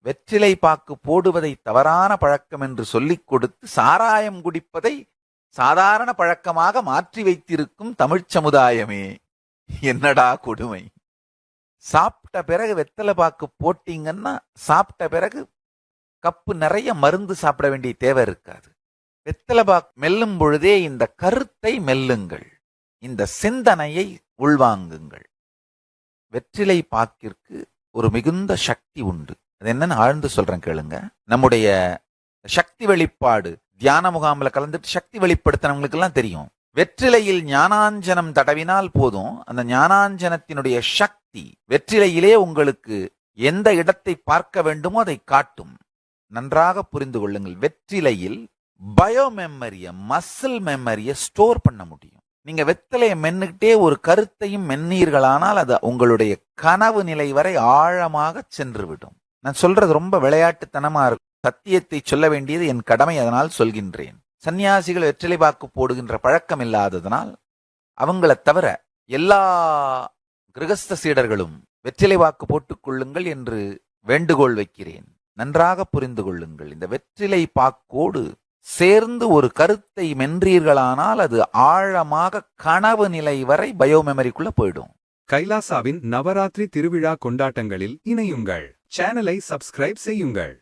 வெற்றிலை பாக்கு போடுவதை தவறான பழக்கம் என்று சொல்லிக் கொடுத்து சாராயம் குடிப்பதை சாதாரண பழக்கமாக மாற்றி வைத்திருக்கும் தமிழ்ச் சமுதாயமே, என்னடா கொடுமை! சாப்பிட்ட பிறகு வெத்தலை பாக்கு போட்டீங்கன்னா சாப்பிட்ட பிறகு கப்பு நிறைய மருந்து சாப்பிட வேண்டிய தேவை இருக்காது. வெத்தலை பாக்கு மெல்லும் பொழுதே இந்த கருத்தை மெல்லுங்கள், இந்த சிந்தனையை உள்வாங்குங்கள். வெற்றிலை பாக்கிற்கு ஒரு மிகுந்த சக்தி உண்டு. அது என்னன்னு ஆழ்ந்து சொல்றேன் கேளுங்க. நம்முடைய சக்தி வெளிப்பாடு தியான முகாமில் கலந்துட்டு சக்தி வெளிப்படுத்தினவங்களுக்கு எல்லாம் தெரியும். வெற்றிலையில் ஞானாஞ்சனம் தடவினால் போதும், அந்த ஞானாஞ்சனத்தினுடைய சக்தி வெற்றிலையிலே உங்களுக்கு எந்த இடத்தை பார்க்க வேண்டுமோ அதை காட்டும். நன்றாக புரிந்து கொள்ளுங்கள். வெற்றிலையில் பயோ மெமரிய, மசில் மெமரிய ஸ்டோர் பண்ண முடியும். நீங்க வெத்தலையை மென்னுக்கிட்டே ஒரு கருத்தையும் மென்னீர்களானால் அது உங்களுடைய கனவு நிலை வரை ஆழமாக சென்று விடும். நான் சொல்றது ரொம்ப விளையாட்டுத்தனமா இருக்கும். சத்தியத்தை சொல்ல வேண்டியது என் கடமை, அதனால் சொல்கின்றேன். சன்னியாசிகள் வெற்றிலை பாக்கு போடுகின்ற பழக்கம் இல்லாததனால் அவங்கள தவிர எல்லா கிரகஸ்த சீடர்களும் வெற்றிலை பாக்கு போட்டுக் கொள்ளுங்கள் என்று வேண்டுகோள் வைக்கிறேன். நன்றாக புரிந்து கொள்ளுங்கள். இந்த வெற்றிலை பாக்கோடு சேர்ந்து ஒரு கருத்தை மென்றீர்களானால் அது ஆழமாக கனவு நிலை வரை பயோமெமரிக்குள்ள போயிடும். கைலாசாவின் நவராத்திரி திருவிழா கொண்டாட்டங்களில் இணையுங்கள். சேனலை சப்ஸ்கிரைப் செய்யுங்கள்.